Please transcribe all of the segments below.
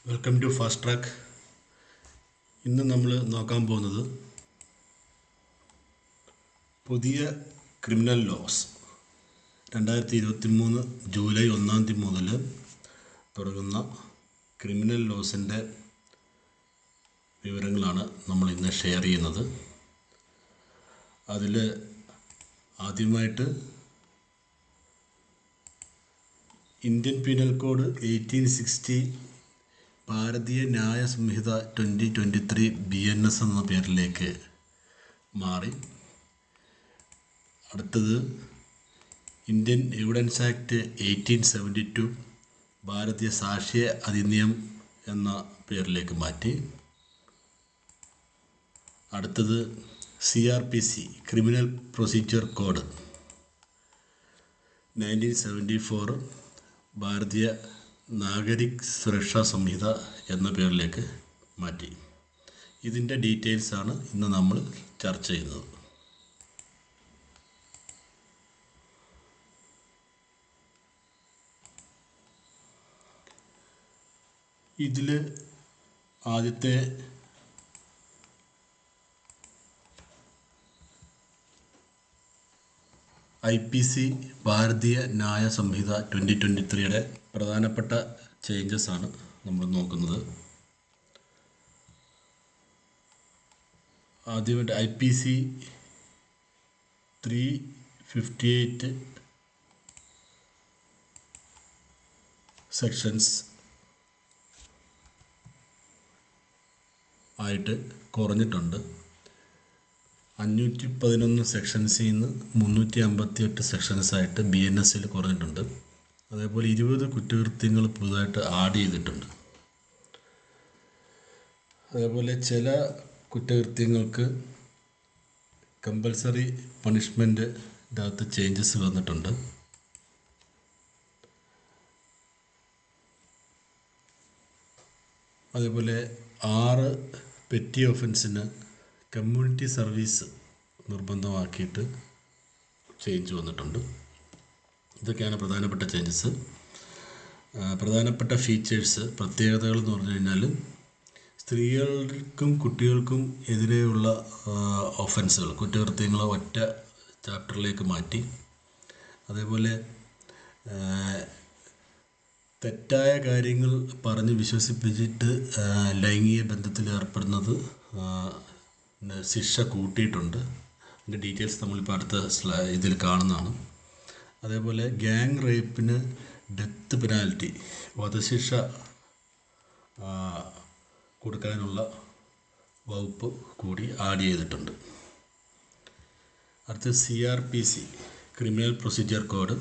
Welcome to fast track. ഇന്ന് നമ്മൾ നോക്കാൻ പോകുന്നത് പുതിയ ക്രിമിനൽ ലോസ് 2023 ജൂലൈ 1 മുതൽ തുടങ്ങുന്ന ക്രിമിനൽ ലോസിൻ്റെ വിവരങ്ങളാണ് നമ്മൾ ഇന്ന് ഷെയർ ചെയ്യുന്നത്. അതിൽ ആദ്യമായിട്ട് ഇന്ത്യൻ പീനൽ കോഡ് 1860 ഭാരതീയ ന്യായ സംഹിത 2023 BNS എന്ന പേരിലേക്ക് മാറി. അടുത്തത് ഇന്ത്യൻ എവിഡൻസ് ആക്ട് 1872 ഭാരതീയ സാക്ഷ്യ അധിനിയം എന്ന പേരിലേക്ക് മാറ്റി. അടുത്തത് CRPC ക്രിമിനൽ പ്രൊസീജിയർ കോഡ് 1974 ഭാരതീയ നാഗരിക് സുരക്ഷാ സംഹിത എന്ന പേരിലേക്ക് മാറ്റി. ഇതിൻ്റെ ഡീറ്റെയിൽസാണ് ഇന്ന് നമ്മൾ ചർച്ച ചെയ്യുന്നത്. ഇതിൽ ആദ്യത്തെ IPC ഭാരതീയ ന്യായ സംഹിത 2023 പ്രധാനപ്പെട്ട ചേഞ്ചസ് ആണ് നമ്മൾ നോക്കുന്നത്. ആദ്യമായിട്ട് IPC 358 സെക്ഷൻസ് ആയിട്ട് കുറഞ്ഞിട്ടുണ്ട്. 511 സെക്ഷൻസിൽ നിന്ന് 358 സെക്ഷൻസായിട്ട് BNSൽ കുറഞ്ഞിട്ടുണ്ട്. അതേപോലെ 20 കുറ്റകൃത്യങ്ങൾ പുതുതായിട്ട് ആഡ് ചെയ്തിട്ടുണ്ട്. അതേപോലെ ചില കുറ്റകൃത്യങ്ങൾക്ക് കമ്പൽസറി പണിഷ്മെൻറ്റിൻ്റെ അകത്ത് ചേഞ്ചസ് വന്നിട്ടുണ്ട്. അതേപോലെ 6 പെറ്റി ഒഫൻസിന് കമ്മ്യൂണിറ്റി സർവീസ് നിർബന്ധമാക്കിയിട്ട് ചേഞ്ച് വന്നിട്ടുണ്ട്. ഇതൊക്കെയാണ് പ്രധാനപ്പെട്ട ചേഞ്ചസ്. പ്രധാനപ്പെട്ട ഫീച്ചേഴ്സ്, പ്രത്യേകതകൾ എന്ന് പറഞ്ഞു കഴിഞ്ഞാൽ സ്ത്രീകൾക്കും കുട്ടികൾക്കും എതിരെയുള്ള ഒഫൻസുകൾ, കുറ്റകൃത്യങ്ങൾ ഒറ്റ ചാപ്റ്ററിലേക്ക് മാറ്റി. അതേപോലെ തെറ്റായ കാര്യങ്ങൾ പറഞ്ഞ് വിശ്വസിപ്പിച്ചിട്ട് ലൈംഗിക ബന്ധത്തിൽ ഏർപ്പെടുന്നത് ശിക്ഷ കൂട്ടിയിട്ടുണ്ട്. അതിൻ്റെ ഡീറ്റെയിൽസ് നമ്മളിപ്പോൾ അടുത്ത ഇതിൽ കാണുന്നതാണ്. അതേപോലെ ഗ്യാങ് റേപ്പിന് ഡെത്ത് പെനാൽറ്റി, വധശിക്ഷ കൊടുക്കാനുള്ള വകുപ്പ് കൂടി ആഡ് ചെയ്തിട്ടുണ്ട്. അടുത്ത CRPC ക്രിമിനൽ പ്രൊസീജിയർ കോഡ്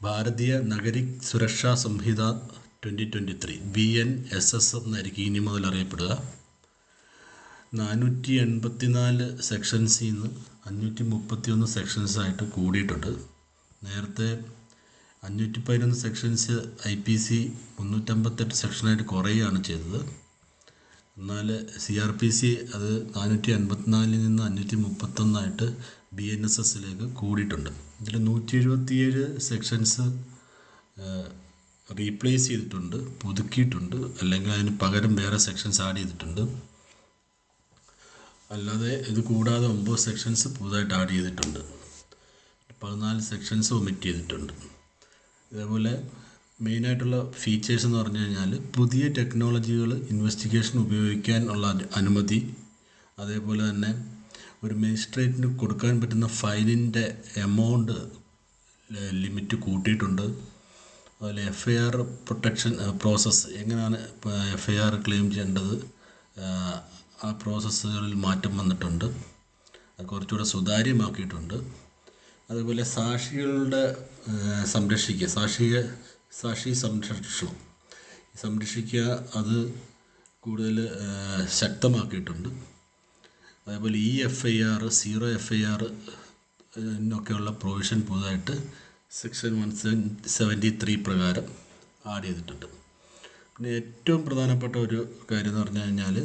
ഭാരതീയ നാഗരിക് സുരക്ഷാ സംഹിത 2023 BNSS എന്നായിരിക്കും ഇനി മുതൽ അറിയപ്പെടുക. 484 സെക്ഷൻസിൽ നിന്ന് 531 സെക്ഷൻസായിട്ട് കൂടിയിട്ടുണ്ട്. നേരത്തെ 511 സെക്ഷൻസ് IPC 358 സെക്ഷനായിട്ട് കുറയുകയാണ് ചെയ്തത്. എന്നാൽ CRPC അത് 484 നിന്ന് 531 BNSSലേക്ക് കൂടിയിട്ടുണ്ട്. ഇതിൽ 177 സെക്ഷൻസ് റീപ്ലേസ് ചെയ്തിട്ടുണ്ട്, പുതുക്കിയിട്ടുണ്ട്, അല്ലെങ്കിൽ അതിന് പകരം വേറെ സെക്ഷൻസ് ആഡ് ചെയ്തിട്ടുണ്ട്. അല്ലാതെ ഇത് കൂടാതെ 9 സെക്ഷൻസ് പുതുതായിട്ട് ആഡ് ചെയ്തിട്ടുണ്ട്. 14 സെക്ഷൻസ് ഒമിറ്റ് ചെയ്തിട്ടുണ്ട്. ഇതേപോലെ മെയിനായിട്ടുള്ള ഫീച്ചേഴ്സ് എന്ന് പറഞ്ഞു കഴിഞ്ഞാൽ പുതിയ ടെക്നോളജികൾ ഇൻവെസ്റ്റിഗേഷൻ ഉപയോഗിക്കാനുള്ള അനുമതി, അതേപോലെ തന്നെ ഒരു മജിസ്ട്രേറ്റിന് കൊടുക്കാൻ പറ്റുന്ന ഫൈനിൻ്റെ എമൗണ്ട് ലിമിറ്റ് കൂട്ടിയിട്ടുണ്ട്. അതുപോലെ FIR പ്രൊട്ടക്ഷൻ പ്രോസസ്സ്, എങ്ങനെയാണ് FIR ക്ലെയിം ചെയ്യേണ്ടത്, ആ പ്രോസസ്സുകളിൽ മാറ്റം വന്നിട്ടുണ്ട്. അത് കുറച്ചുകൂടെ സുതാര്യമാക്കിയിട്ടുണ്ട്. അതുപോലെ സാക്ഷികളുടെ സാക്ഷി സംരക്ഷിക്കുക അത് കൂടുതൽ ശക്തമാക്കിയിട്ടുണ്ട്. അതേപോലെ FIR 0 FIR എന്നൊക്കെയുള്ള പ്രൊവിഷൻ പുതുതായിട്ട് സെക്ഷൻ 173 പ്രകാരം ആഡ് ചെയ്തിട്ടുണ്ട്. പിന്നെ ഏറ്റവും പ്രധാനപ്പെട്ട ഒരു കാര്യം എന്ന് പറഞ്ഞു കഴിഞ്ഞാൽ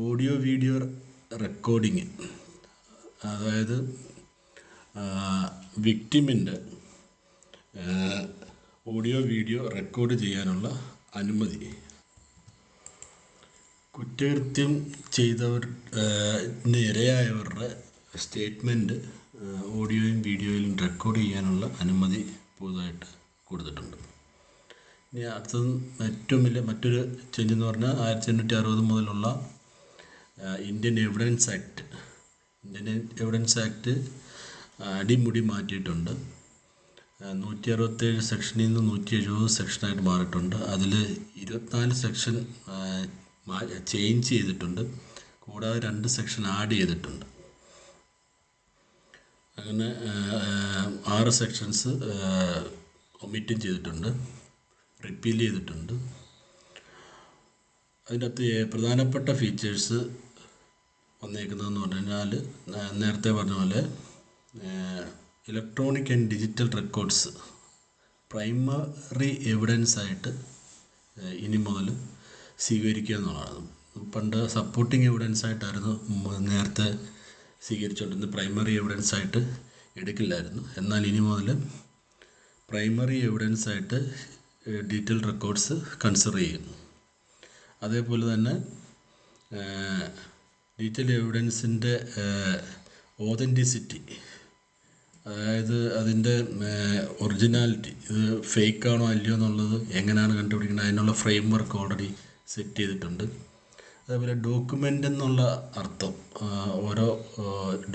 ഓഡിയോ വീഡിയോ റെക്കോർഡിങ്, അതായത് വിക്ടിമിൻ്റെ ഓഡിയോ വീഡിയോ റെക്കോർഡ് ചെയ്യാനുള്ള അനുമതി കുറ്റകൃത്യം ചെയ്തവർ ഇരയായവരുടെ സ്റ്റേറ്റ്മെൻറ്റ് ഓഡിയോയും വീഡിയോയിലും റെക്കോർഡ് ചെയ്യാനുള്ള അനുമതി പുതുതായിട്ട് കൊടുത്തിട്ടുണ്ട്. ഇനി അടുത്തത് ഏറ്റവും വലിയ മറ്റൊരു ചേഞ്ച് എന്ന് പറഞ്ഞാൽ 1860 മുതലുള്ള ഇന്ത്യൻ എവിഡൻസ് ആക്ട് അടിമുടി മാറ്റിയിട്ടുണ്ട്. 167 സെക്ഷനിൽ നിന്ന് 170 സെക്ഷനായിട്ട് മാറിയിട്ടുണ്ട്. അതിൽ 24 സെക്ഷൻ ചേഞ്ച് ചെയ്തിട്ടുണ്ട്, കൂടാതെ 2 സെക്ഷൻ ആഡ് ചെയ്തിട്ടുണ്ട്. അങ്ങനെ 6 സെക്ഷൻസ് ഒമിറ്റും ചെയ്തിട്ടുണ്ട്, റിപ്പീൽ ചെയ്തിട്ടുണ്ട്. അതിനകത്ത് പ്രധാനപ്പെട്ട ഫീച്ചേഴ്സ് വന്നേക്കുന്നതെന്ന് പറഞ്ഞു കഴിഞ്ഞാൽ നേരത്തെ പറഞ്ഞ പോലെ electronic and digital records primary evidence ആയിട്ട് ഇനി മുതൽ സ്വീകരിക്കുക എന്നുള്ളതാണ്. പണ്ട് സപ്പോർട്ടിങ് എവിഡൻസ് ആയിട്ടായിരുന്നു നേരത്തെ സ്വീകരിച്ചുകൊണ്ടിരുന്നത്, പ്രൈമറി എവിഡൻസ് ആയിട്ട് എടുക്കില്ലായിരുന്നു. എന്നാൽ ഇനി മുതൽ പ്രൈമറി എവിഡൻസ് ആയിട്ട് ഡിജിറ്റൽ റെക്കോർഡ്സ് കൺസിഡർ ചെയ്യും. അതേപോലെ തന്നെ ഡിജിറ്റൽ എവിഡൻസിൻ്റെ ഓതൻറ്റിസിറ്റി, അതായത് അതിൻ്റെ ഒറിജിനാലിറ്റി, ഇത് ഫേക്കാണോ അല്ലയോ എന്നുള്ളത് എങ്ങനെയാണ് കണ്ടുപിടിക്കുന്നത്, അതിനുള്ള ഫ്രെയിം വർക്ക് ഓൾറെഡി സെറ്റ് ചെയ്തിട്ടുണ്ട്. അതേപോലെ ഡോക്യുമെൻ്റ് എന്നുള്ള അർത്ഥം, ഓരോ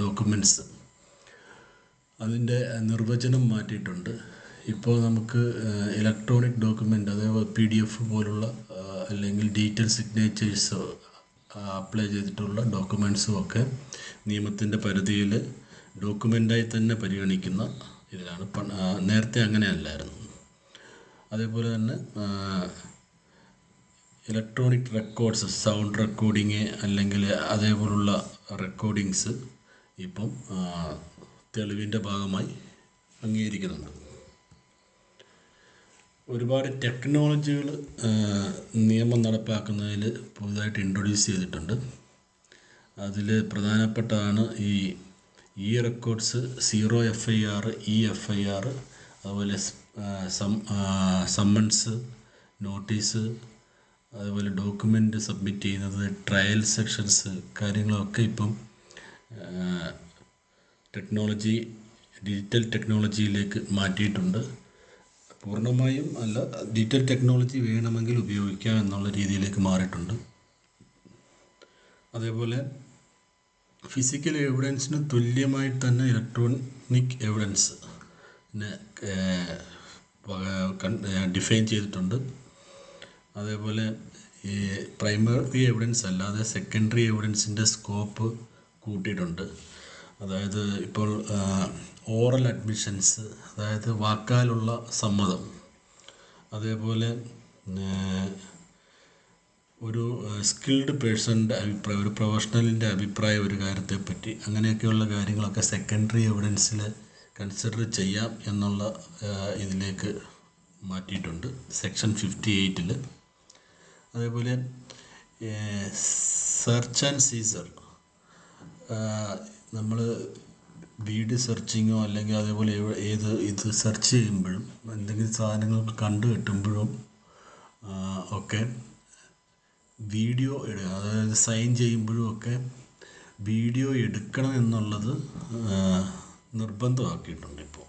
ഡോക്യുമെൻറ്റ്സ് അതിൻ്റെ നിർവചനം മാറ്റിയിട്ടുണ്ട്. ഇപ്പോൾ നമുക്ക് ഇലക്ട്രോണിക് ഡോക്യുമെൻ്റ്, അതായത് PDF പോലുള്ള അല്ലെങ്കിൽ ഡിജിറ്റൽ സിഗ്നേച്ചേഴ്സ് അപ്ലൈ ചെയ്തിട്ടുള്ള ഡോക്യുമെൻറ്റ്സും ഒക്കെ നിയമത്തിൻ്റെ പരിധിയിൽ ഡോക്യുമെൻ്റായി തന്നെ പരിഗണിക്കുന്ന ഇതിലാണ്. നേരത്തെ അങ്ങനെയല്ലായിരുന്നു. അതേപോലെ തന്നെ ഇലക്ട്രോണിക് റെക്കോർഡ്സ്, സൗണ്ട് റെക്കോർഡിങ് അല്ലെങ്കിൽ അതേപോലുള്ള റെക്കോർഡിങ്സ് ഇപ്പം തെളിവിൻ്റെ ഭാഗമായി അംഗീകരിക്കുന്നുണ്ട്. ഒരുപാട് ടെക്നോളജികൾ നിയമം നടപ്പാക്കുന്നതിൽ പുതുതായിട്ട് ഇൻട്രൊഡ്യൂസ് ചെയ്തിട്ടുണ്ട്. അതിൽ പ്രധാനപ്പെട്ടതാണ് ഈ റെക്കോർഡ്സ് 0 FIR, FIR, അതുപോലെ സമ്മൺസ്, നോട്ടീസ്, അതുപോലെ ഡോക്യുമെൻ്റ് സബ്മിറ്റ് ചെയ്യുന്നത്, ട്രയൽ സെക്ഷൻസ്, കാര്യങ്ങളൊക്കെ ഇപ്പം ഡിജിറ്റൽ ടെക്നോളജിയിലേക്ക് മാറ്റിയിട്ടുണ്ട്. പൂർണ്ണമായും അല്ല, ഡിജിറ്റൽ ടെക്നോളജി വേണമെങ്കിൽ ഉപയോഗിക്കാം എന്നുള്ള രീതിയിലേക്ക് മാറിയിട്ടുണ്ട്. അതേപോലെ ഫിസിക്കൽ എവിഡൻസിന് തുല്യമായിട്ട് തന്നെ ഇലക്ട്രോണിക് എവിഡൻസ് ഡിഫൈൻ ചെയ്തിട്ടുണ്ട്. അതേപോലെ ഈ പ്രൈമറി എവിഡൻസ് അല്ലാതെ സെക്കൻഡറി എവിഡൻസിൻ്റെ സ്കോപ്പ് കൂട്ടിയിട്ടുണ്ട്. അതായത് ഇപ്പോൾ ഓറൽ അഡ്മിഷൻസ്, അതായത് വാക്കാലുള്ള സമ്മതം, അതേപോലെ ഒരു സ്കിൽഡ് പേഴ്സണിൻ്റെ അഭിപ്രായം, ഒരു പ്രൊഫഷണലിൻ്റെ അഭിപ്രായം ഒരു കാര്യത്തെപ്പറ്റി, അങ്ങനെയൊക്കെയുള്ള കാര്യങ്ങളൊക്കെ സെക്കൻഡറി എവിഡൻസിൽ കൺസിഡർ ചെയ്യാം എന്നുള്ള ഇതിലേക്ക് മാറ്റിയിട്ടുണ്ട് സെക്ഷൻ 58-ൽ. അതേപോലെ സെർച്ച് ആൻഡ് സീസർ, നമ്മൾ വീഡിയോ സെർച്ചിങ്ങോ അല്ലെങ്കിൽ അതേപോലെ ഇത് സെർച്ച് ചെയ്യുമ്പോഴും എന്തെങ്കിലും സാധനങ്ങൾ കണ്ടു കിട്ടുമ്പോഴും ഒക്കെ വീഡിയോ അതായത് സൈൻ ചെയ്യുമ്പോഴും ഒക്കെ വീഡിയോ എടുക്കണം എന്നുള്ളത് നിർബന്ധമാക്കിയിട്ടുണ്ട്. ഇപ്പോൾ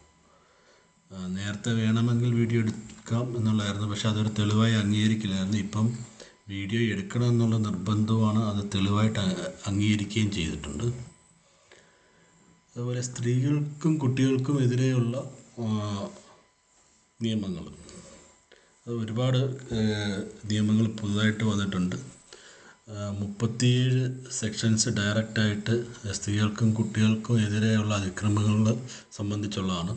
നേരത്തെ വേണമെങ്കിൽ വീഡിയോ എടുക്കാം എന്നുള്ളതായിരുന്നു, പക്ഷെ അതൊരു തെളിവായി അംഗീകരിക്കില്ലായിരുന്നു. ഇപ്പം വീഡിയോ എടുക്കണം എന്നുള്ള നിർബന്ധമാണ്, അത് തെളിവായിട്ട് അംഗീകരിക്കുകയും ചെയ്തിട്ടുണ്ട്. അതുപോലെ സ്ത്രീകൾക്കും കുട്ടികൾക്കും എതിരെയുള്ള നിയമങ്ങൾ, അത് ഒരുപാട് നിയമങ്ങൾ പുതുതായിട്ട് വന്നിട്ടുണ്ട്. 37 സെക്ഷൻസ് ഡയറക്റ്റായിട്ട് സ്ത്രീകൾക്കും കുട്ടികൾക്കും എതിരെയുള്ള അതിക്രമങ്ങൾ സംബന്ധിച്ചുള്ളതാണ്.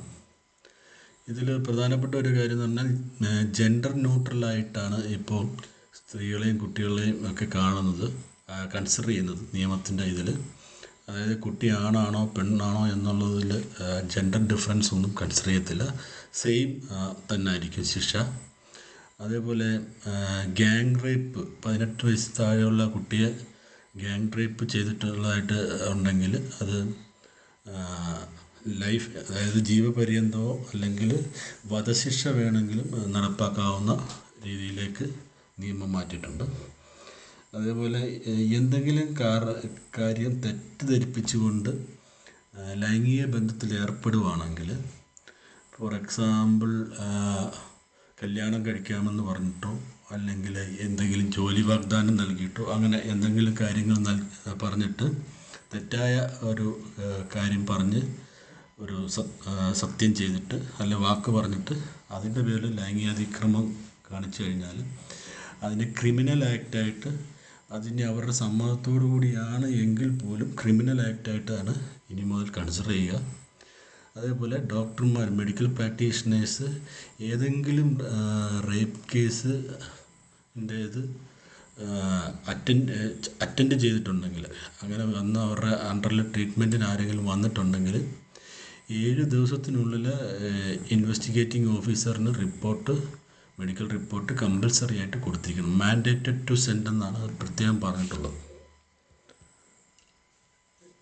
ഇതിൽ പ്രധാനപ്പെട്ട ഒരു കാര്യം എന്ന് പറഞ്ഞാൽ ജെൻഡർ ന്യൂട്രലായിട്ടാണ് ഇപ്പോൾ സ്ത്രീകളെയും കുട്ടികളെയും ഒക്കെ കൺസിഡർ ചെയ്യുന്നത് നിയമത്തിൻ്റെ ഇതിൽ. അതായത് കുട്ടി ആണാണോ പെണ്ണാണോ എന്നുള്ളതിൽ ജെൻഡർ ഡിഫറൻസ് ഒന്നും കൺസിഡർ ചെയ്യത്തില്ല, സെയിം തന്നെ ആയിരിക്കും ശിക്ഷ. അതേപോലെ ഗ്യാങ് റേപ്പ്, 18 വയസ്സ് താഴെയുള്ള കുട്ടിയെ ഗ്യാങ് റേപ്പ് ചെയ്തിട്ടുള്ളതായിട്ട് ഉണ്ടെങ്കിൽ അത് ലൈഫ്, അതായത് ജീവപര്യന്തമോ അല്ലെങ്കിൽ വധശിക്ഷ വേണമെങ്കിലും നടപ്പാക്കാവുന്ന രീതിയിലേക്ക് നിയമം മാറ്റിയിട്ടുണ്ട്. അതേപോലെ എന്തെങ്കിലും കാര്യം തെറ്റിദ്ധരിപ്പിച്ചുകൊണ്ട് ലൈംഗിക ബന്ധത്തിൽ ഏർപ്പെടുവാണെങ്കിൽ, ഫോർ എക്സാമ്പിൾ കല്യാണം കഴിക്കാമെന്ന് പറഞ്ഞിട്ടോ അല്ലെങ്കിൽ എന്തെങ്കിലും ജോലി വാഗ്ദാനം നൽകിയിട്ടോ അങ്ങനെ എന്തെങ്കിലും കാര്യങ്ങൾ പറഞ്ഞിട്ട് തെറ്റായ ഒരു കാര്യം പറഞ്ഞ് ഒരു സത്യം ചെയ്തിട്ട് അല്ലെ വാക്ക് പറഞ്ഞിട്ട് അതിൻ്റെ പേരിൽ ലൈംഗികാതിക്രമം കാണിച്ചു കഴിഞ്ഞാൽ അതിനെ ക്രിമിനൽ ആക്റ്റായിട്ട്, അതിനെ അവരുടെ സമ്മതത്തോടു കൂടിയാണ് എങ്കിൽ പോലും ക്രിമിനൽ ആക്റ്റായിട്ടാണ് ഇനി മുതൽ കൺസിഡർ ചെയ്യുക. അതേപോലെ ഡോക്ടർമാർ, മെഡിക്കൽ പ്രാക്ടീഷണേഴ്സ് ഏതെങ്കിലും റേപ്പ് കേസ് ഇത് അറ്റൻഡ് ചെയ്തിട്ടുണ്ടെങ്കിൽ, അങ്ങനെ വന്ന് അവരുടെ അണ്ടറിൽ ട്രീറ്റ്മെൻറ്റിന് ആരെങ്കിലും വന്നിട്ടുണ്ടെങ്കിൽ 7 ദിവസത്തിനുള്ളിൽ ഇൻവെസ്റ്റിഗേറ്റിംഗ് ഓഫീസറിന് മെഡിക്കൽ റിപ്പോർട്ട് കമ്പൽസറി ആയിട്ട് കൊടുത്തിരിക്കണം. മാൻഡേറ്റഡ് ടു സെൻഡ് എന്നാണ് അത് പ്രത്യേകം പറഞ്ഞിട്ടുള്ളത്.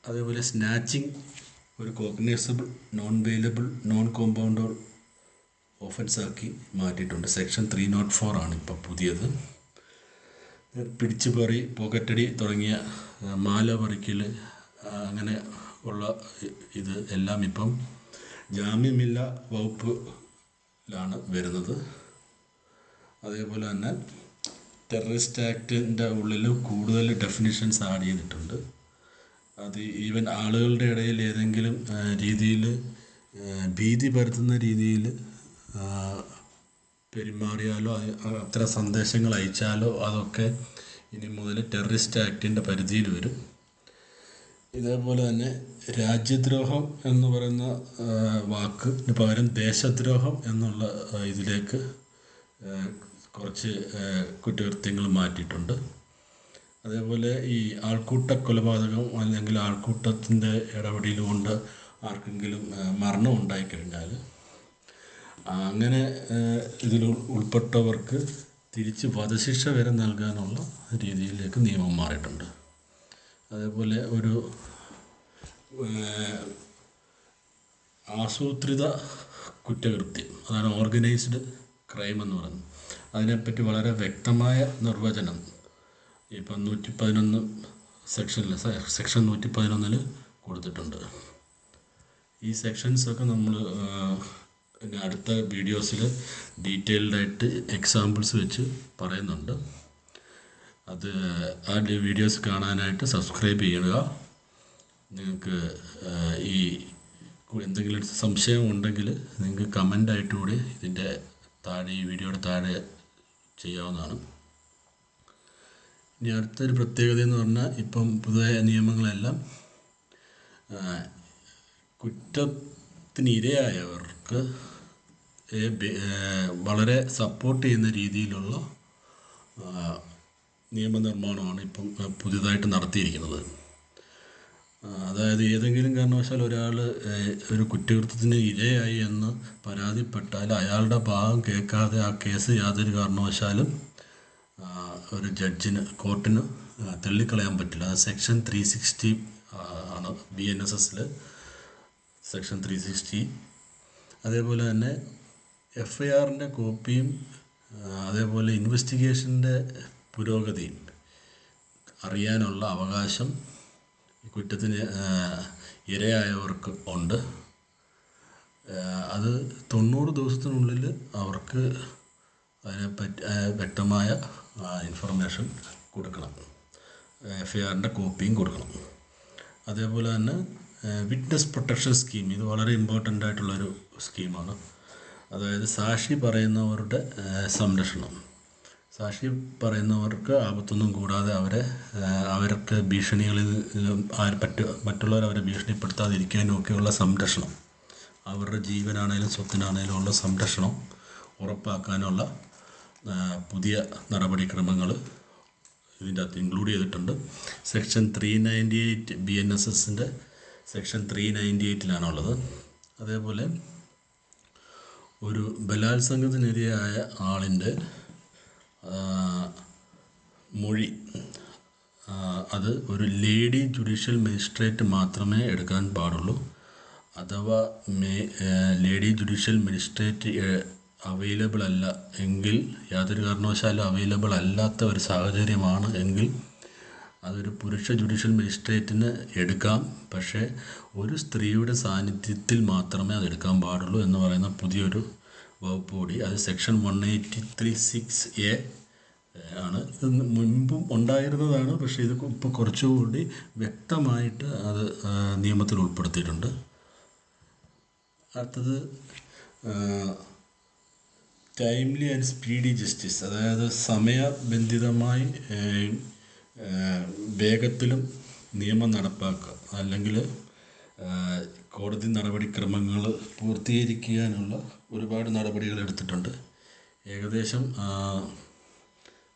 അതേപോലെ സ്നാച്ചിങ് ഒരു cognizable, non bailable, non compoundable ഓഫൻസാക്കി മാറ്റിയിട്ടുണ്ട്. സെക്ഷൻ 304 ആണ് ഇപ്പോൾ പുതിയത്. പിടിച്ചുപറി, പോക്കറ്റടി തുടങ്ങിയ മാല പറിക്കൽ അങ്ങനെ ഉള്ള ഇത് എല്ലാം ഇപ്പം ജാമ്യമില്ല വകുപ്പിലാണ് വരുന്നത്. അതേപോലെ തന്നെ ടെററിസ്റ്റ് ആക്ടിൻ്റെ ഉള്ളിൽ കൂടുതൽ ഡെഫിനിഷൻസ് ആഡ് ചെയ്തിട്ടുണ്ട്. അത് ഈവൻ ആളുകളുടെ ഇടയിൽ ഏതെങ്കിലും രീതിയിൽ ഭീതി പരത്തുന്ന രീതിയിൽ പെരുമാറിയാലോ അത്തരം സന്ദേശങ്ങൾ അയച്ചാലോ അതൊക്കെ ഇനി മുതൽ ടെററിസ്റ്റ് ആക്ടിൻ്റെ പരിധിയിൽ വരും. ഇതേപോലെ തന്നെ രാജ്യദ്രോഹം എന്ന് പറയുന്ന വാക്കിന് പകരം ദേശദ്രോഹം എന്നുള്ള ഇതിലേക്ക് കുറച്ച് കുറ്റകൃത്യങ്ങൾ മാറ്റിയിട്ടുണ്ട്. അതേപോലെ ഈ ആൾക്കൂട്ട കൊലപാതകം അല്ലെങ്കിൽ ആൾക്കൂട്ടത്തിൻ്റെ ഇടപെടൽ കൊണ്ട് ആർക്കെങ്കിലും മരണം ഉണ്ടായിക്കഴിഞ്ഞാൽ അങ്ങനെ ഇതിൽ ഉൾപ്പെട്ടവർക്ക് തിരിച്ച് വധശിക്ഷ വരെ നൽകാനുള്ള രീതിയിലേക്ക് നിയമം മാറിയിട്ടുണ്ട്. അതേപോലെ ഒരു ആസൂത്രിത കുറ്റകൃത്യം, അതാണ് ഓർഗനൈസ്ഡ് ക്രൈം എന്ന് പറയുന്നത്. അതിനെപ്പറ്റി വളരെ വ്യക്തമായ നിർവചനം ഇപ്പം 111 സെക്ഷൻ 111 കൊടുത്തിട്ടുണ്ട്. ഈ സെക്ഷൻസൊക്കെ നമ്മൾ അടുത്ത വീഡിയോസിൽ ഡീറ്റെയിൽഡായിട്ട് എക്സാമ്പിൾസ് വെച്ച് പറയുന്നുണ്ട്. അത് ആ വീഡിയോസ് കാണാനായിട്ട് സബ്സ്ക്രൈബ് ചെയ്യുക. നിങ്ങൾക്ക് ഈ എന്തെങ്കിലും സംശയം ഉണ്ടെങ്കിൽ നിങ്ങൾക്ക് കമൻ്റായിട്ട് കൂടി ഇതിൻ്റെ താഴെ, ഈ വീഡിയോയുടെ താഴെ ചെയ്യാവുന്നതാണ്. ഇനി അടുത്തൊരു പ്രത്യേകത എന്ന് പറഞ്ഞാൽ, ഇപ്പം പുതിയ നിയമങ്ങളെല്ലാം കുറ്റത്തിന് ഇരയായവർക്ക് വളരെ സപ്പോർട്ട് ചെയ്യുന്ന രീതിയിലുള്ള നിയമനിർമ്മാണമാണ് ഇപ്പം പുതിയതായിട്ട് നടത്തിയിരിക്കുന്നത്. അതായത് ഏതെങ്കിലും കാരണവശാൽ ഒരാൾ ഒരു കുറ്റകൃത്യത്തിന് ഇരയായി എന്ന് പരാതിപ്പെട്ടാൽ അയാളുടെ ഭാഗം കേൾക്കാതെ ആ കേസ് യാതൊരു കാരണവശാലും ഒരു കോർട്ടിന് തള്ളിക്കളയാൻ പറ്റില്ല. അത് സെക്ഷൻ 360 ആണ് BNSSൽ സെക്ഷൻ 360. അതേപോലെ തന്നെ FIRൻ്റെ കോപ്പിയും അതേപോലെ ഇൻവെസ്റ്റിഗേഷൻ്റെ പുരോഗതിയും അറിയാനുള്ള അവകാശം കുറ്റത്തിന് ഇരയായവർക്ക് ഉണ്ട്. അത് 90 ദിവസത്തിനുള്ളിൽ അവർക്ക് അതിനെപ്പറ്റി വ്യക്തമായ ഇൻഫർമേഷൻ കൊടുക്കണം, FIRൻ്റെ കോപ്പിയും കൊടുക്കണം. അതേപോലെ തന്നെ വിറ്റ്നസ് പ്രൊട്ടക്ഷൻ സ്കീം, ഇത് വളരെ ഇമ്പോർട്ടൻ്റ് ആയിട്ടുള്ളൊരു സ്കീമാണ്. അതായത് സാക്ഷി പറയുന്നവരുടെ സംരക്ഷണം. സാക്ഷി പറയുന്നവർക്ക് ആപത്തൊന്നും കൂടാതെ അവർക്ക് ഭീഷണികളിൽ മറ്റുള്ളവർ അവരെ ഭീഷണിപ്പെടുത്താതിരിക്കാനും ഒക്കെയുള്ള സംരക്ഷണം, അവരുടെ ജീവനാണേലും സ്വത്തിനാണേലും ഉള്ള സംരക്ഷണം ഉറപ്പാക്കാനുള്ള പുതിയ നടപടിക്രമങ്ങൾ ഇതിൻ്റെ അകത്ത് ഇൻക്ലൂഡ് ചെയ്തിട്ടുണ്ട്. സെക്ഷൻ 398 BNSSൻ്റെ സെക്ഷൻ 398-ലാണുള്ളത്. അതേപോലെ ഒരു ബലാത്സംഗത്തിനിരയായ ആളിൻ്റെ മൊഴി അത് ഒരു ലേഡി ജുഡീഷ്യൽ മജിസ്ട്രേറ്റ് മാത്രമേ എടുക്കാൻ പാടുള്ളൂ. അഥവാ ലേഡി ജുഡീഷ്യൽ മജിസ്ട്രേറ്റ് അവൈലബിൾ അല്ല എങ്കിൽ, യാതൊരു കാരണവശാലും അവൈലബിൾ അല്ലാത്ത ഒരു സാഹചര്യമാണ് എങ്കിൽ അതൊരു പുരുഷ ജുഡീഷ്യൽ മജിസ്ട്രേറ്റിന് എടുക്കാം. പക്ഷേ ഒരു സ്ത്രീയുടെ സാന്നിധ്യത്തിൽ മാത്രമേ അത് എടുക്കാൻ പാടുള്ളൂ എന്ന് പറയുന്ന പുതിയൊരു വകുപ്പ് കൂടി, അത് സെക്ഷൻ 183(6)(a) ആണ്. ഇത് മുൻപും ഉണ്ടായിരുന്നതാണ്, പക്ഷേ ഇത് ഇപ്പോൾ കുറച്ചുകൂടി വ്യക്തമായിട്ട് അത് നിയമത്തിൽ ഉൾപ്പെടുത്തിയിട്ടുണ്ട്. അടുത്തത് ടൈംലി ആൻഡ് സ്പീഡി ജസ്റ്റിസ്, അതായത് സമയബന്ധിതമായി വേഗത്തിലും നിയമം നടപ്പാക്കുക, അല്ലെങ്കിൽ കോടതി നടപടിക്രമങ്ങൾ പൂർത്തീകരിക്കാനുള്ള ഒരുപാട് നടപടികൾ എടുത്തിട്ടുണ്ട്. ഏകദേശം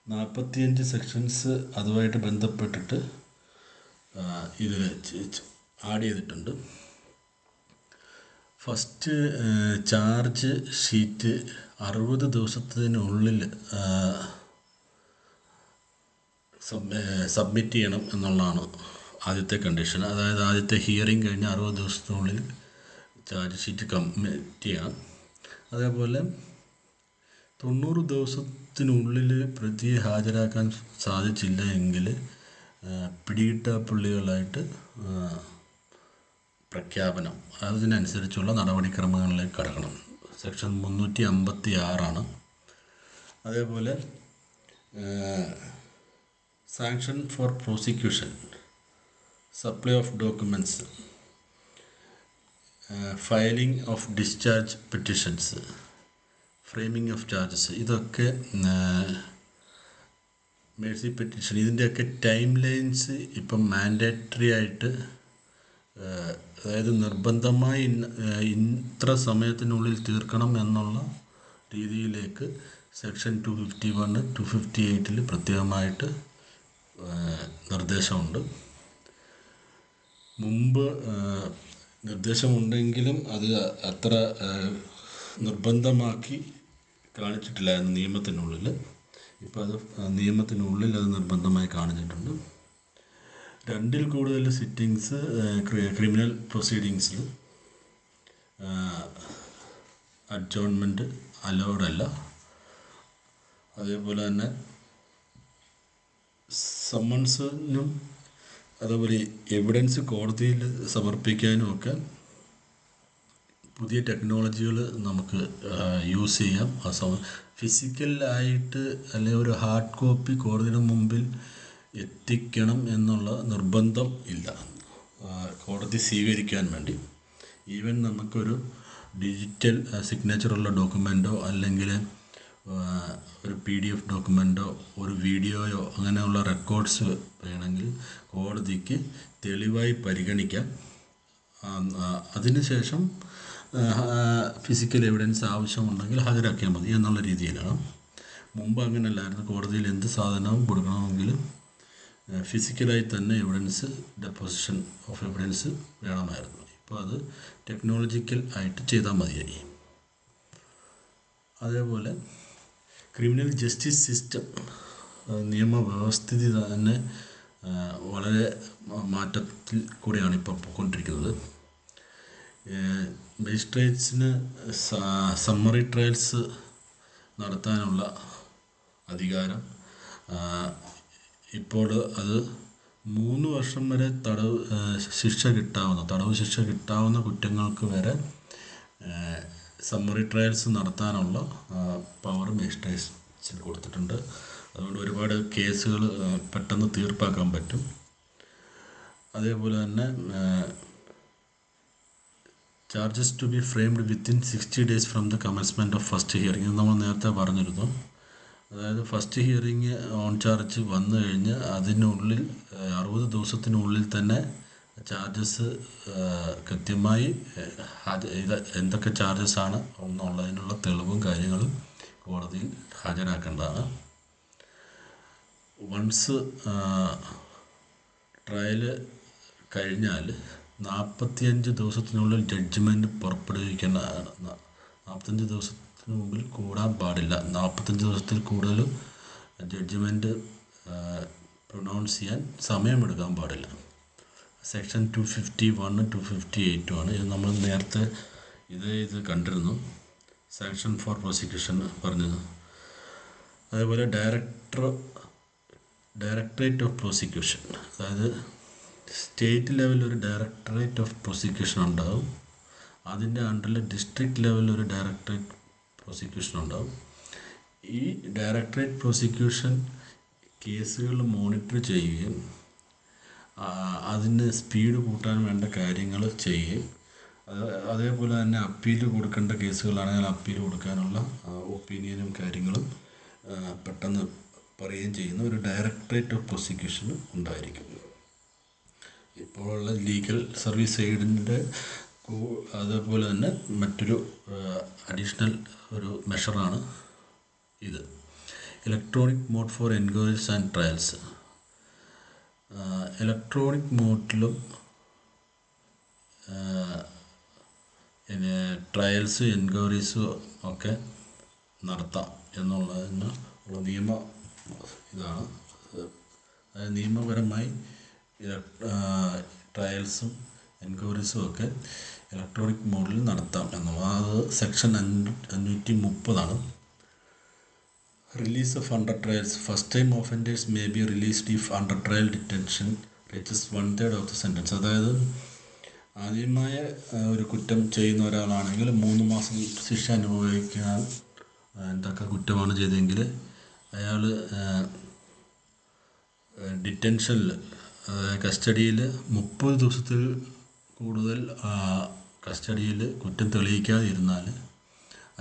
45 സെക്ഷൻസ് അതുമായിട്ട് ബന്ധപ്പെട്ടിട്ട് ഇതിൽ ആഡ് ചെയ്തിട്ടുണ്ട്. ഫസ്റ്റ് ചാർജ് ഷീറ്റ് 60 ദിവസത്തിനുള്ളിൽ സബ്മിറ്റ് ചെയ്യണം എന്നുള്ളതാണ് ആദ്യത്തെ കണ്ടീഷൻ. അതായത് ആദ്യത്തെ ഹിയറിംഗ് കഴിഞ്ഞ് 60 ദിവസത്തിനുള്ളിൽ ചാർജ് ഷീറ്റ് കമ്മിറ്റ് ചെയ്യണം. അതേപോലെ 90 ദിവസത്തിനുള്ളിൽ പ്രതിയെ ഹാജരാക്കാൻ സാധിച്ചില്ല എങ്കിൽ പിടികിട്ടാപ്പുള്ളികളായിട്ട് പ്രഖ്യാപനം, അതിനനുസരിച്ചുള്ള നടപടിക്രമങ്ങളിലേക്ക് കടക്കണം. സെക്ഷൻ 356 അതേപോലെ sanction for prosecution, supply of documents, filing of discharge petitions, framing of charges, ഇതൊക്കെ മേഴ്സി പെറ്റീഷൻ, ഇതിൻ്റെയൊക്കെ ടൈം ലൈൻസ് ഇപ്പം മാൻഡേറ്ററി ആയിട്ട്, അതായത് നിർബന്ധമായി ഇത്ര സമയത്തിനുള്ളിൽ തീർക്കണം എന്നുള്ള രീതിയിലേക്ക് സെക്ഷൻ 251, 258 പ്രത്യേകമായിട്ട് നിർദ്ദേശമുണ്ട്. മുമ്പ് നിർദ്ദേശമുണ്ടെങ്കിലും അത് അത്ര നിർബന്ധമാക്കി കാണിച്ചിട്ടില്ലായിരുന്നു നിയമത്തിനുള്ളിൽ. ഇപ്പോൾ അത് നിയമത്തിനുള്ളിൽ അത് നിർബന്ധമായി കാണിച്ചിട്ടുണ്ട്. 2ൽ കൂടുതൽ സിറ്റിങ്സ് ക്രിമിനൽ പ്രൊസീഡിങ്സിൽ അഡ്ജോൺമെൻറ്റ് അലൗഡ് അല്ല. അതേപോലെ തന്നെ സമ്മൺസിനും അതേപോലെ എവിഡൻസ് കോടതിയിൽ സമർപ്പിക്കാനും ഒക്കെ പുതിയ ടെക്നോളജികൾ നമുക്ക് യൂസ് ചെയ്യാം. ഫിസിക്കലായിട്ട് അല്ലെങ്കിൽ ഒരു ഹാർഡ് കോപ്പി കോടതിയുടെ മുമ്പിൽ എത്തിക്കണം എന്നുള്ള നിർബന്ധം ഇല്ല കോടതി സ്വീകരിക്കാൻ വേണ്ടി. ഈവൻ നമുക്കൊരു ഡിജിറ്റൽ സിഗ്നേച്ചറുള്ള ഡോക്യുമെൻറ്റോ അല്ലെങ്കിൽ ഒരു PDF ഡോക്യുമെൻറ്റോ ഒരു വീഡിയോയോ അങ്ങനെയുള്ള റെക്കോർഡ്സ് വേണമെങ്കിൽ കോടതിക്ക് തെളിവായി പരിഗണിക്കാം. അതിനുശേഷം ഫിസിക്കൽ എവിഡൻസ് ആവശ്യമുണ്ടെങ്കിൽ ഹാജരാക്കിയാൽ മതി എന്നുള്ള രീതിയിലാണ്. മുമ്പ് അങ്ങനെയല്ലായിരുന്നു. കോടതിയിൽ എന്ത് സാധനവും കൊടുക്കണമെങ്കിലും ഫിസിക്കലായി തന്നെ എവിഡൻസ്, ഡെപ്പോസിഷൻ ഓഫ് എവിഡൻസ് വേണമായിരുന്നു. ഇപ്പോൾ അത് ടെക്നോളജിക്കൽ ആയിട്ട് ചെയ്താൽ മതിയായി. അതേപോലെ ക്രിമിനൽ ജസ്റ്റിസ് സിസ്റ്റം, നിയമവ്യവസ്ഥിതി തന്നെ വളരെ മാറ്റത്തിൽ കൂടെയാണ് ഇപ്പോൾ പോയിക്കൊണ്ടിരിക്കുന്നത്. മജിസ്ട്രേറ്റ്സിന് സമ്മറി ട്രയൽസ് നടത്താനുള്ള അധികാരം ഇപ്പോൾ അത് 3 വർഷം വരെ തടവ് ശിക്ഷ കിട്ടാവുന്ന കുറ്റങ്ങൾക്ക് വരെ സമ്മറി ട്രയൽസ് നടത്താനുള്ള പവർ മജിസ്ട്രേറ്റ്സിന് കൊടുത്തിട്ടുണ്ട്. അതുകൊണ്ട് ഒരുപാട് കേസുകൾ പെട്ടെന്ന് തീർപ്പാക്കാൻ പറ്റും. അതേപോലെ തന്നെ charges to be framed within 60 days from the commencement of first hearing, ഇത് നമ്മൾ നേരത്തെ പറഞ്ഞിരുന്നു. അതായത് ഫസ്റ്റ് ഹിയറിംഗ് ഓൺ ചാർജ് വന്നു കഴിഞ്ഞ് അതിനുള്ളിൽ 60 ദിവസത്തിനുള്ളിൽ തന്നെ ചാർജസ് കൃത്യമായി ഇത് എന്തൊക്കെ ചാർജസാണ് എന്നുള്ളതിനുള്ള തെളിവും കാര്യങ്ങളും കോടതിയിൽ ഹാജരാക്കേണ്ടതാണ്. വൺസ് ട്രയൽ കഴിഞ്ഞാൽ 45 ദിവസത്തിനുള്ളിൽ ജഡ്ജ്മെൻറ്റ് പുറപ്പെടുവിക്കേണ്ടതാണ്. 45 ദിവസത്തിന് മുമ്പിൽ കൂടാൻ പാടില്ല. 45 ദിവസത്തിൽ കൂടുതൽ ജഡ്ജ്മെൻറ്റ് പ്രൊനൗൺസ് ചെയ്യാൻ സമയമെടുക്കാൻ പാടില്ല. സെക്ഷൻ 251, 258 ആണ്. ഇത് നമ്മൾ നേരത്തെ ഇത് കണ്ടിരുന്നു. സാങ്ഷൻ ഫോർ പ്രോസിക്യൂഷൻ പറഞ്ഞത്. അതേപോലെ ഡയറക്ടറേറ്റ് ഓഫ് പ്രോസിക്യൂഷൻ, അതായത് സ്റ്റേറ്റ് ലെവലിൽ ഒരു ഡയറക്ടറേറ്റ് ഓഫ് പ്രോസിക്യൂഷൻ ഉണ്ടാകും. അതിൻ്റെ അണ്ടറിൽ ഡിസ്ട്രിക്ട് ലെവലിൽ ഒരു ഡയറക്ടറേറ്റ് പ്രോസിക്യൂഷൻ ഉണ്ടാകും. ഈ ഡയറക്ടറേറ്റ് പ്രോസിക്യൂഷൻ കേസുകൾ മോണിറ്റർ ചെയ്യുകയും അതിന് സ്പീഡ് കൂട്ടാൻ വേണ്ട കാര്യങ്ങൾ ചെയ്യുകയും അതേപോലെ തന്നെ അപ്പീൽ കൊടുക്കേണ്ട കേസുകളാണെങ്കിൽ അപ്പീൽ കൊടുക്കാനുള്ള ഒപ്പീനിയനും കാര്യങ്ങളും പെട്ടെന്ന് പറയുകയും ചെയ്യുന്ന ഒരു ഡയറക്ടറേറ്റ് ഓഫ് പ്രോസിക്യൂഷൻ ഉണ്ടായിരിക്കും. ഇപ്പോഴുള്ള ലീഗൽ സർവീസ് എയ്ഡിൻ്റെ അതേപോലെ തന്നെ മറ്റൊരു അഡീഷണൽ ഒരു മെഷറാണ് ഇത്. Electronic mode for enquiries and trials. Electronic മോഡിലും ട്രയൽസ് എൻക്വയറീസും ഒക്കെ നടത്താം എന്നുള്ളതിന് ഉള്ള ഇതാണ്. അതായത് നിയമപരമായി ട്രയൽസും എൻക്വയറീസും ഒക്കെ ഇലക്ട്രോണിക് മോഡിൽ നടത്താം എന്നുള്ളത്. അത് section 530 release of under trials. First time offenders may be released if under trial detention reaches 1/3 of the sentence. അതായത് ആദ്യമായ ഒരു കുറ്റം ചെയ്യുന്ന ഒരാളാണെങ്കിൽ 3 മാസം ശിക്ഷ അനുഭവിക്കാൻ എന്തൊക്കെ കുറ്റമാണ് ചെയ്തതെങ്കിൽ അയാൾ ഡിറ്റൻഷനിൽ കസ്റ്റഡിയിൽ 30 ദിവസത്തിൽ കൂടുതൽ കസ്റ്റഡിയിൽ കുറ്റം തെളിയിക്കാതിരുന്നാൽ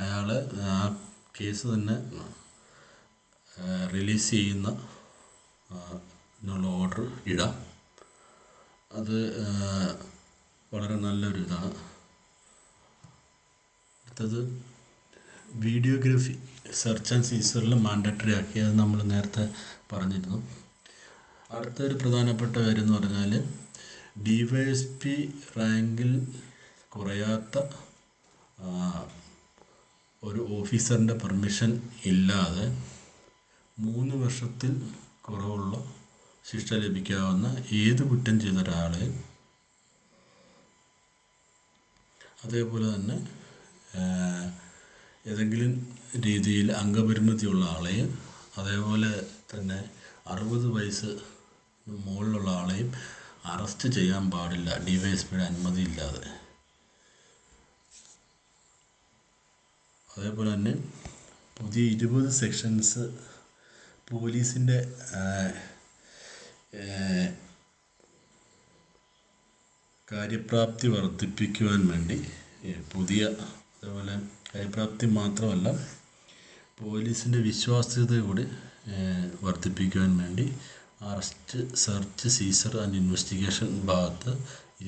അയാൾ ആ കേസ് തന്നെ റിലീസ് ചെയ്യുന്നുള്ള ഓർഡർ ഇടാം. അത് വളരെ നല്ലൊരു ഇതാണ്. അടുത്തത് വീഡിയോഗ്രാഫി സെർച്ച് ആൻഡ് സീസറിൽ മാൻഡറ്ററി ആക്കി. അത് നമ്മൾ നേരത്തെ പറഞ്ഞിരുന്നു. അടുത്തൊരു പ്രധാനപ്പെട്ട കാര്യം എന്ന് പറഞ്ഞാൽ DYSP റാങ്കിൽ കുറയാത്ത ഒരു ഓഫീസറിൻ്റെ പെർമിഷൻ ഇല്ലാതെ 3 വർഷത്തിൽ കുറവുള്ള ശിക്ഷ ലഭിക്കാവുന്ന ഏത് കുറ്റം ചെയ്ത ഒരാളെ, അതേപോലെ തന്നെ ഏതെങ്കിലും രീതിയിൽ അംഗപരിമിതിയുള്ള ആളെയും, അതേപോലെ തന്നെ 60 വയസ്സ് മുകളിലുള്ള ആളെയും അറസ്റ്റ് ചെയ്യാൻ പാടില്ല DYSPയുടെ അനുമതി ഇല്ലാതെ. അതേപോലെ തന്നെ പുതിയ 20 സെക്ഷൻസ് പോലീസിൻ്റെ കാര്യപ്രാപ്തി വർദ്ധിപ്പിക്കുവാൻ വേണ്ടി പുതിയ, അതേപോലെ കാര്യപ്രാപ്തി മാത്രമല്ല പോലീസിൻ്റെ വിശ്വാസ്യത കൂടി വർദ്ധിപ്പിക്കുവാൻ വേണ്ടി arrest, search, seizure and investigation ഭാഗത്ത്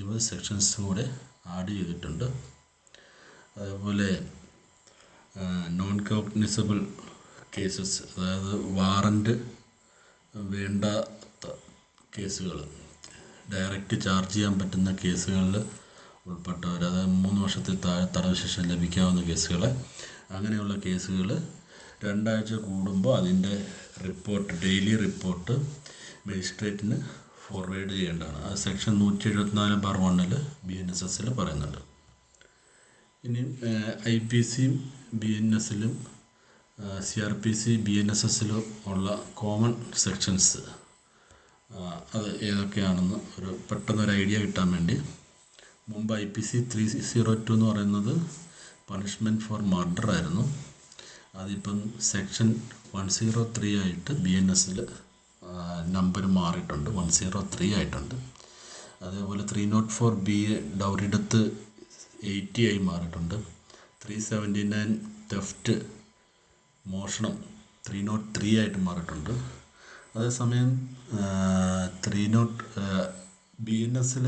20 സെക്ഷൻസ് കൂടെ ആഡ് ചെയ്തിട്ടുണ്ട്. അതേപോലെ നോൺ കോഗ്നിസബിൾ കേസസ്, അതായത് വാറൻറ്റ് വേണ്ടാത്ത കേസുകൾ, ഡയറക്റ്റ് ചാർജ് ചെയ്യാൻ പറ്റുന്ന കേസുകളിൽ ഉൾപ്പെട്ടവർ, അതായത് 3 വർഷത്തിൽ താഴെ തടവ് ശിക്ഷ ലഭിക്കാവുന്ന കേസുകൾ, അങ്ങനെയുള്ള കേസുകൾ 2 ആഴ്ച കൂടുമ്പോൾ അതിൻ്റെ റിപ്പോർട്ട്, ഡെയിലി റിപ്പോർട്ട് മജിസ്ട്രേറ്റിന് ഫോർവേഡ് ചെയ്യേണ്ടതാണ്. അത് സെക്ഷൻ 174/1 BNSSൽ പറയുന്നുണ്ട്. ഇനി IPCയും BNSലും CRPC BNSSലും ഉള്ള കോമൺ സെക്ഷൻസ് അത് ഏതൊക്കെയാണെന്ന് ഒരു പെട്ടെന്നൊരു ഐഡിയ കിട്ടാൻ വേണ്ടി, മുമ്പ് IPC 302 എന്ന് പറയുന്നത് പണിഷ്മെൻറ്റ് ഫോർ മർഡർ ആയിരുന്നു. അതിപ്പം സെക്ഷൻ 103 ആയിട്ട് BNSൽ നമ്പർ മാറിയിട്ടുണ്ട്, 103 ആയിട്ടുണ്ട്. അതേപോലെ 304B ഡൗറി ഡെത്ത് 80 ആയി മാറിയിട്ടുണ്ട്. 379 തെഫ്റ്റ് മോഷണം 303 ആയിട്ട് മാറിയിട്ടുണ്ട്. അതേസമയം BNSൽ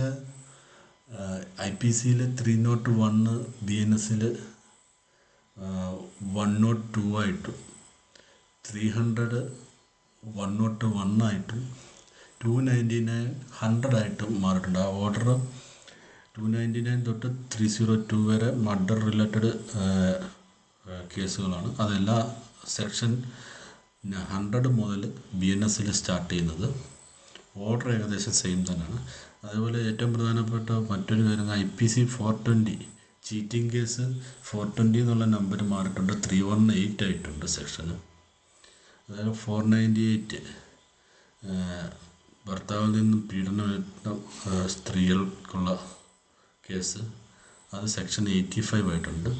IPCയിൽ 301 BNSൽ 102 ആയിട്ടും 300 101 ആയിട്ടും 299 100 ആയിട്ടും മാറിയിട്ടുണ്ട്. ആ ഓർഡർ 299 തൊട്ട് 302 വരെ മർഡർ റിലേറ്റഡ് കേസുകളാണ്. അതെല്ലാ സെക്ഷൻ 100 മുതൽ BNSൽ സ്റ്റാർട്ട് ചെയ്യുന്നത്. ഓർഡർ ഏകദേശം സെയിം തന്നെയാണ്. അതേപോലെ ഏറ്റവും പ്രധാനപ്പെട്ട മറ്റൊരു കാര്യം IPC 420 ചീറ്റിംഗ് കേസ് 420 എന്നുള്ള നമ്പർ മാറിയിട്ടുണ്ട്, 318 ആയിട്ടുണ്ട് സെക്ഷന്. അതായത് 498 ഭർത്താവിൽ നിന്നും പീഡനം സ്ത്രീകൾക്കുള്ള കേസ്, അത് സെക്ഷൻ 85 ആയിട്ടുണ്ട്.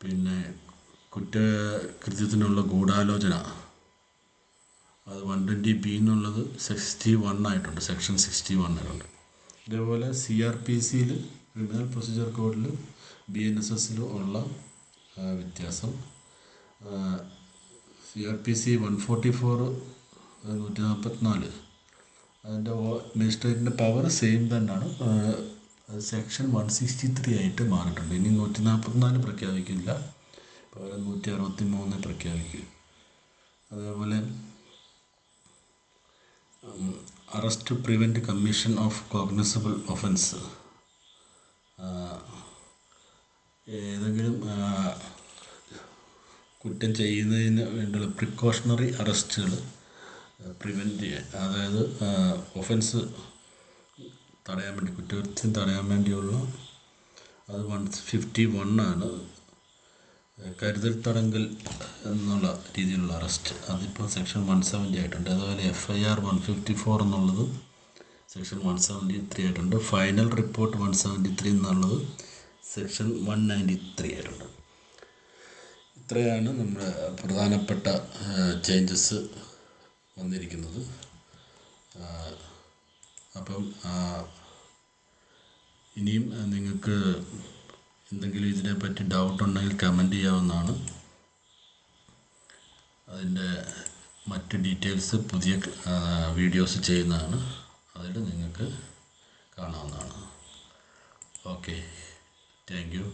പിന്നെ കുറ്റകൃത്യത്തിനുള്ള ഗൂഢാലോചന, അത് 120B എന്നുള്ളത് 61 ആയിട്ടുണ്ട്, സെക്ഷൻ 61 ആയിട്ടുണ്ട്. ഇതേപോലെ CRPCയിൽ ക്രിമിനൽ പ്രൊസീജിയർ കോഡിൽ BNSSലും ഉള്ള വ്യത്യാസം, CRPC 144 144 അതിൻ്റെ മജിസ്ട്രേറ്റിൻ്റെ പവർ സെയിം തന്നെയാണ്, അത് സെക്ഷൻ 163 ആയിട്ട് മാറിയിട്ടുണ്ട്. ഇനി 144 പ്രഖ്യാപിക്കില്ല, പകരം 163 പ്രഖ്യാപിക്കും. അതേപോലെ arrest prevent commission of cognizable offence, ഏതെങ്കിലും കുറ്റം ചെയ്യുന്നതിന് വേണ്ടിയുള്ള പ്രിക്കോഷണറി അറസ്റ്റുകൾ പ്രിവെൻറ്റ് ചെയ്യാൻ, അതായത് ഒഫൻസ് തടയാൻ വേണ്ടി, കുറ്റകൃത്യം തടയാൻ വേണ്ടിയുള്ള, അത് 151 ആണ്. കരുതൽ തടങ്കൽ എന്നുള്ള രീതിയിലുള്ള അറസ്റ്റ്, അതിപ്പോൾ സെക്ഷൻ 170 ആയിട്ടുണ്ട്. അതുപോലെ FIR 154 എന്നുള്ളത് സെക്ഷൻ 173 ആയിട്ടുണ്ട്. ഫൈനൽ റിപ്പോർട്ട് 173 എന്നുള്ളത് സെക്ഷൻ 193 ആയിട്ടുണ്ട്. ഇത്രയാണ് നമ്മുടെ പ്രധാനപ്പെട്ട ചേഞ്ചസ് വന്നിരിക്കുന്നത്. അപ്പം ഇനിയും നിങ്ങൾക്ക് എന്തെങ്കിലും ഇതിനെപ്പറ്റി ഡൗട്ട് ഉണ്ടെങ്കിൽ കമൻറ്റ് ചെയ്യാവുന്നതാണ്. അതിൻ്റെ മറ്റ് ഡീറ്റെയിൽസ് പുതിയ വീഡിയോസ് ചെയ്യുന്നതാണ്, അതിൽ നിങ്ങൾക്ക് കാണാവുന്നതാണ്. Okay, thank you.